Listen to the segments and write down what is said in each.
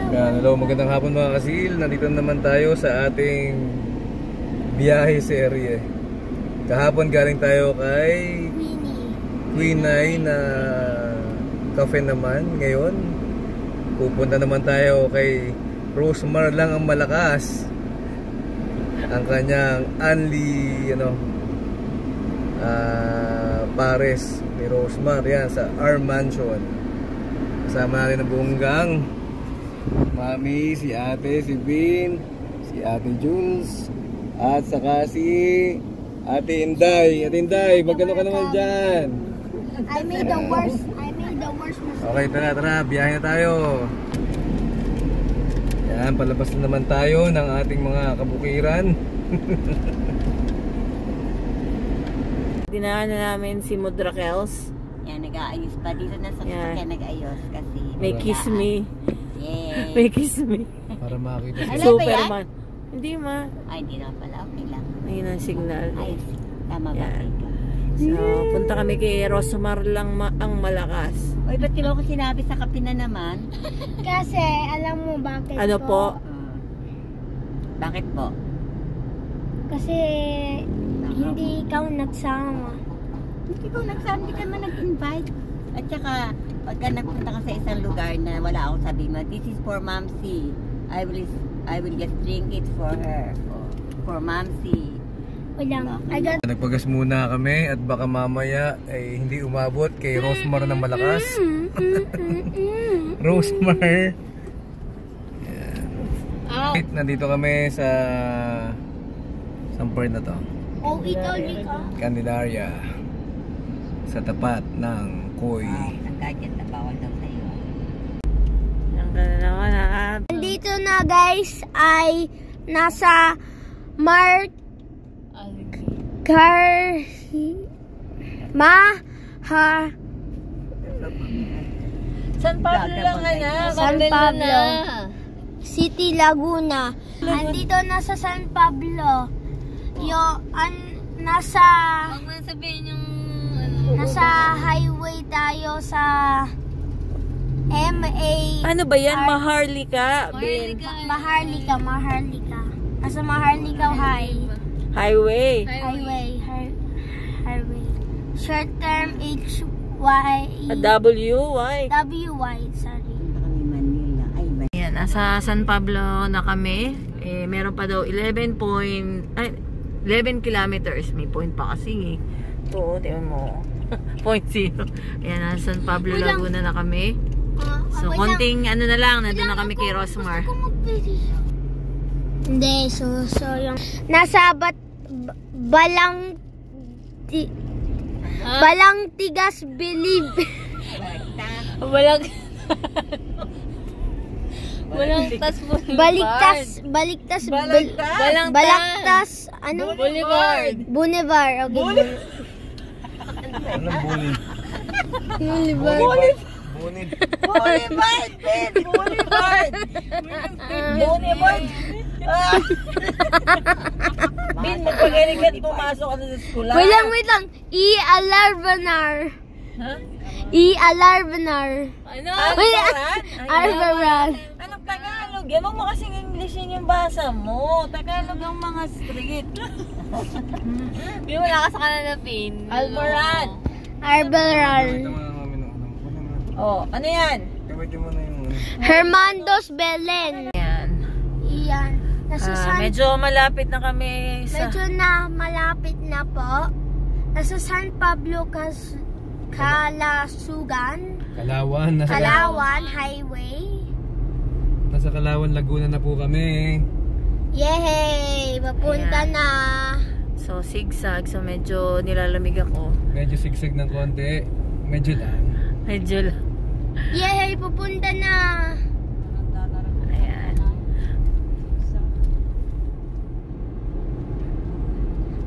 Yan, hello, magandang hapon mga kasil. Nandito naman tayo sa ating biyahe serie. Kahapon galing tayo kay Queenay na cafe naman. Ngayon, pupunta naman tayo kay Rosemar lang ang malakas. Ang kanyang Anli, pares ni Rosemar. Yan, sa R Mansion. Kasama natin ang buong gang. Mami, si ate, si Bin, si ate Jules, at saka si ate Inday. Ate Inday, magkano ka naman dyan? I made the worst mistake. Okay, tara, biyahe na tayo. Yan, palabas na naman tayo ng ating mga kabukiran. Dinaan na namin si Mudrakels. Yan, nag-aayos pa. Dito na sa sasakyan nag-ayos kasi may kiss me. Yay! May kiss me. Para makita si Superman. Hindi ma. Ay, hindi na pala. Okay lang. Ayun ang signal. Ay, tama ba? So, punta kami kay Rosemar lang ang malakas. Uy, ba't kilo ko sinabi sa kape na naman? Kasi, alam mo bakit Ano po? Bakit po? Kasi, hindi ikaw nagsama. Hindi ko nagsabi, hindi ka man nag-invite. At saka, pagka nagpunta ka sa isang lugar na wala akong sabihin mo, this is for Mamsi. I will just drink it for her. For Mamsi. Walang, Nagpagas muna kami at baka mamaya ay hindi umabot kay Rosemar na malakas. Rosemar. Yeah. Nandito kami sa part na to. oh, ikaw, Lika. Candelaria. Sa tapat ng Koy. Ang gadget na bawal daw sa'yo. Yan ka na naman ha. Nandito na guys ay nasa San Pablo lang na. San Pablo City, Laguna. Andito na sa San Pablo. Nasa Huwag mo sabihin yung nasa highway tayo sa MA. ano ba yan? Maharlika. Maharlika. Nasa Maharlika Highway. Highway. Short term HY. WY. WY, sorry. Kami Manila. Ay, Yan, nasa San Pablo na kami. Meron pa daw 11 kilometers. May point pa kasi. Ito, tingnan mo. 0.0. Ayan, nasa San Pablo, Laguna na kami. So, konting na lang. Nandun na kami kay Rosemar. Hindi, so yung nasa Balangtigas Believe. Balagtas Balagtas ano? Boulevard. Okay. Anong bully? Boulevard. Bin, magpagaling ka pumasok ka na sa skula. Wait lang. E-Alarbanar. E-Alarbanar. Ano? Arbaran. Anong Tagalog? Yan mo kasing Englishin yung basa mo. Tagalog ang mga street. Di wala ka sa kanila, Pin. Albaran. Oh, ano yan? Gamitin mo na yung Hermandos Belen. Yan. Iyan. Medyo malapit na kami sa... Medyo na malapit na po. Nasa San Pablo, Kalasugan. Kalawan Highway. Nasa Kalawan, Laguna na po kami. Yehey! Papunta na. So, zigzag. So, medyo nilalamig ako. Medyo sigsig ng konti. Medyo lang. Medyo lang. Yehey! Papunta na. Ayan.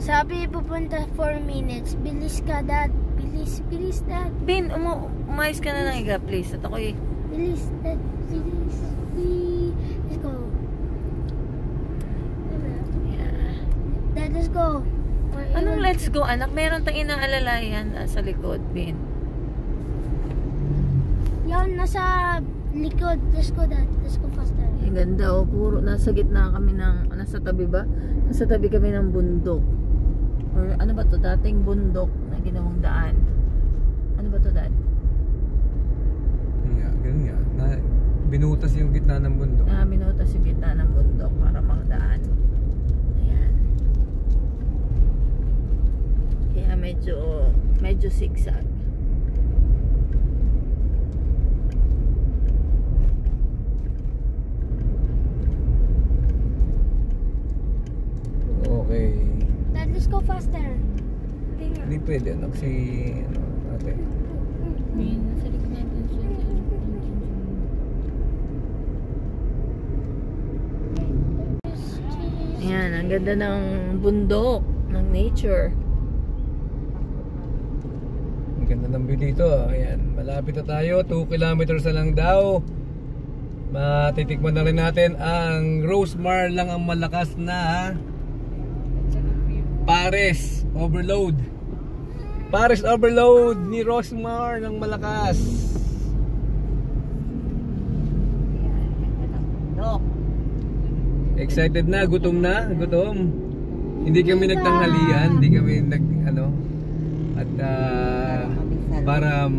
Sabi pupunta 4 minutes. Bilis ka, Dad. Bilis, Dad. Bin, umayos ka na ng iga, please. At ako'y... Bilis, Dad. Bilis. Let's go. Dad, let's go. Anong let's go, anak? Meron tayong inaalalayan sa likod, Bin. Yan, nasa Likod. Let's go, Dad. Let's go faster. Ang ganda oh, puro nasa gitna kami ng, nasa tabi ba? Nasa tabi kami ng bundok. Or ano ba to? Dating bundok na ginawang daan. Ano ba to, Dad? Nga, ganun nga. Binutas yung gitna ng bundok. Minutas yung gitna ng bundok para makadaan. Ayan. Kaya medyo zigzag. Okay. Dad, let's go faster. Hindi pwede, ano, kasi, ano, ate. Nasa likod natin siya. Ayan, ang ganda ng bundok, ng nature. Ang ganda ng view dito. Ayan, malapit na tayo. 2 kilometers na lang daw. Matitikman na rin natin ang Rosemar lang ang malakas na Paris Overload. Paris Overload ni Rosemar ng malakas. Excited na, gutom na, gutom. Hindi kami nagtanghalian, hindi kami at para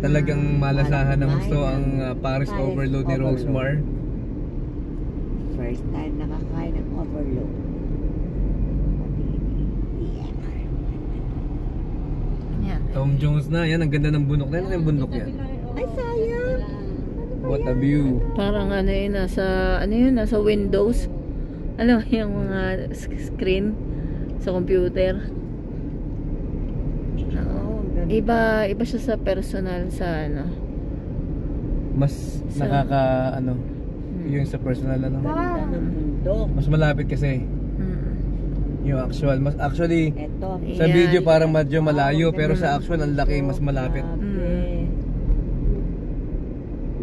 talagang malasahan ng gusto ang Paris Overload ni Rosemar. First time nakakain ng overload. Ayan. Tom Jones na, yan ang ganda ng bundok. Ano yung bundok yan? Ay, sayang. What a view. Parang ano yun, nasa Windows. Alam mo yung mga screen sa computer. Iba siya sa personal sa ano. Mas nakaka yung sa personal mas malapit kasi yung actual. Mas actually Ito. sa video parang medyo malayo pero sa actual ang laki, mas malapit.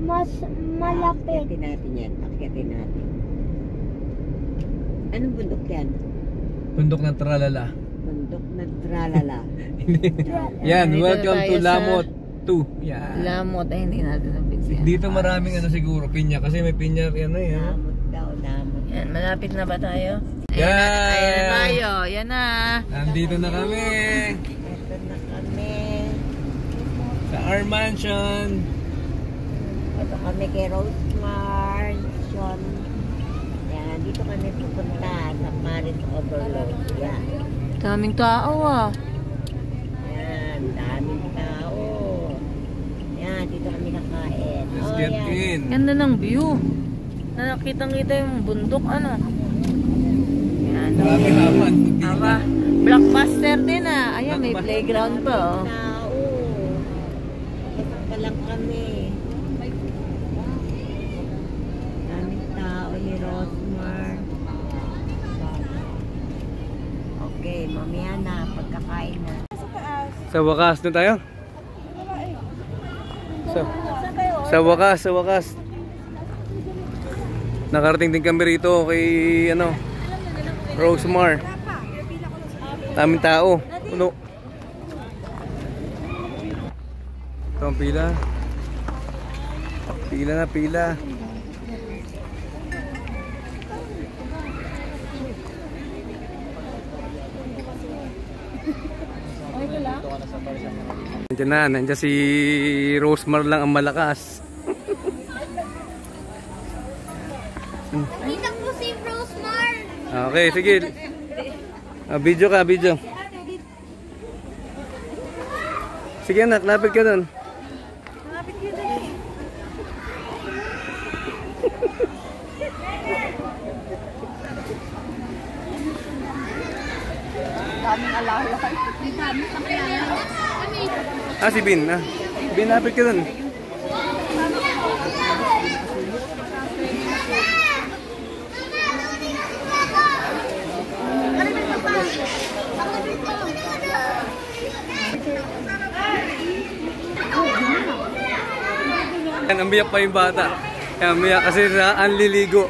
Mas malapit. Akyatin natin yan. Akyatin natin. Anong bundok yan? Bundok ng Tralala. Bundok na tralala. Yan, Dito welcome na to tayo sa Lamot 2. Yan. Lamot ay hindi natin napinsiyan. Dito maraming siguro pinya kasi may pinya yan eh. Namot daw, namot. Yan, malapit na ba tayo? Yan. Ayan na tayo. Yan na. Nandito na kami Ito na kami. sa our mansion. Ito kami kay Rosemar. Sean. Yan, dito kami pupunta sa Paris Overload. Yan. Daming tao ah. Yan, daming tao. Yan, dito kami nakain. Let's get in. Ganda ng view. Nakitang-kita yung bundok ano. Yan. Marami naman. Aba, blockbuster din ah. Ayan, may playground pa oh. Tao. Ito pa lang kami. Daming tao ni Rosemar. Okay, mamaya na, pagkakain na. Sa wakas na tayo? Sa wakas. Nakarating din kami rito kay Rosemar. Daming tao. Puno. Ito ang pila. Pila na pila. Nandiyan si Rosemar lang ang malakas. Dito po si Rosemar. Okay, sige. Video ka, video. Sige anak, lapit ka doon. Lapit ka dali. Daming alala. Si Bin. Bin, lapit ka doon. Ang biyak pa yung bata. Kaya umiyak kasi ang liligo.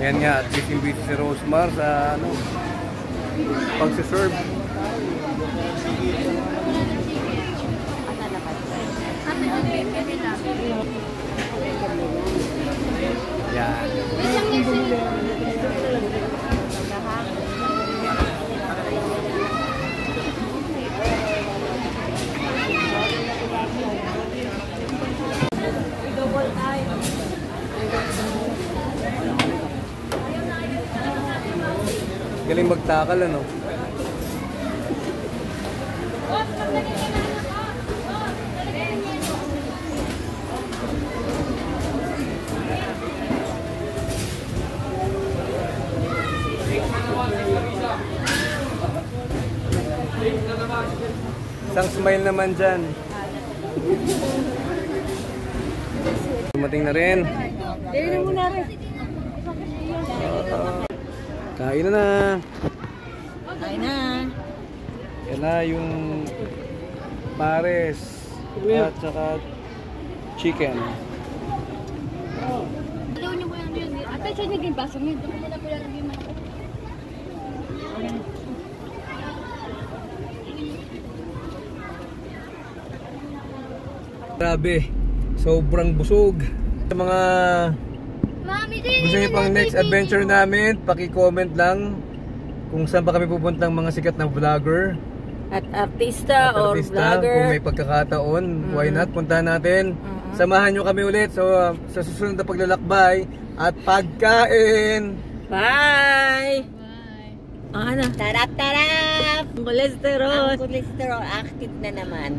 Ayan nga, at busy si Rosemar sa ano, pagsiserve. Yan. Galing magtakal ano. Isang smile naman dyan. Dumating na rin. Kain na na. Kain na. Yan na yung pares at saka chicken. Grabe, sobrang busog. Sa mga gusto niyo pang next adventure namin, paki-comment lang kung saan pa kami pupuntang mga sikat na vlogger At artista or vlogger. Kung may pagkakataon, why not? Puntahan natin. Samahan nyo kami ulit sa susunod na paglalakbay at pagkain. Bye! Ano? Tarap-tarap! Ang kolesterol. Ang kolesterol active na naman.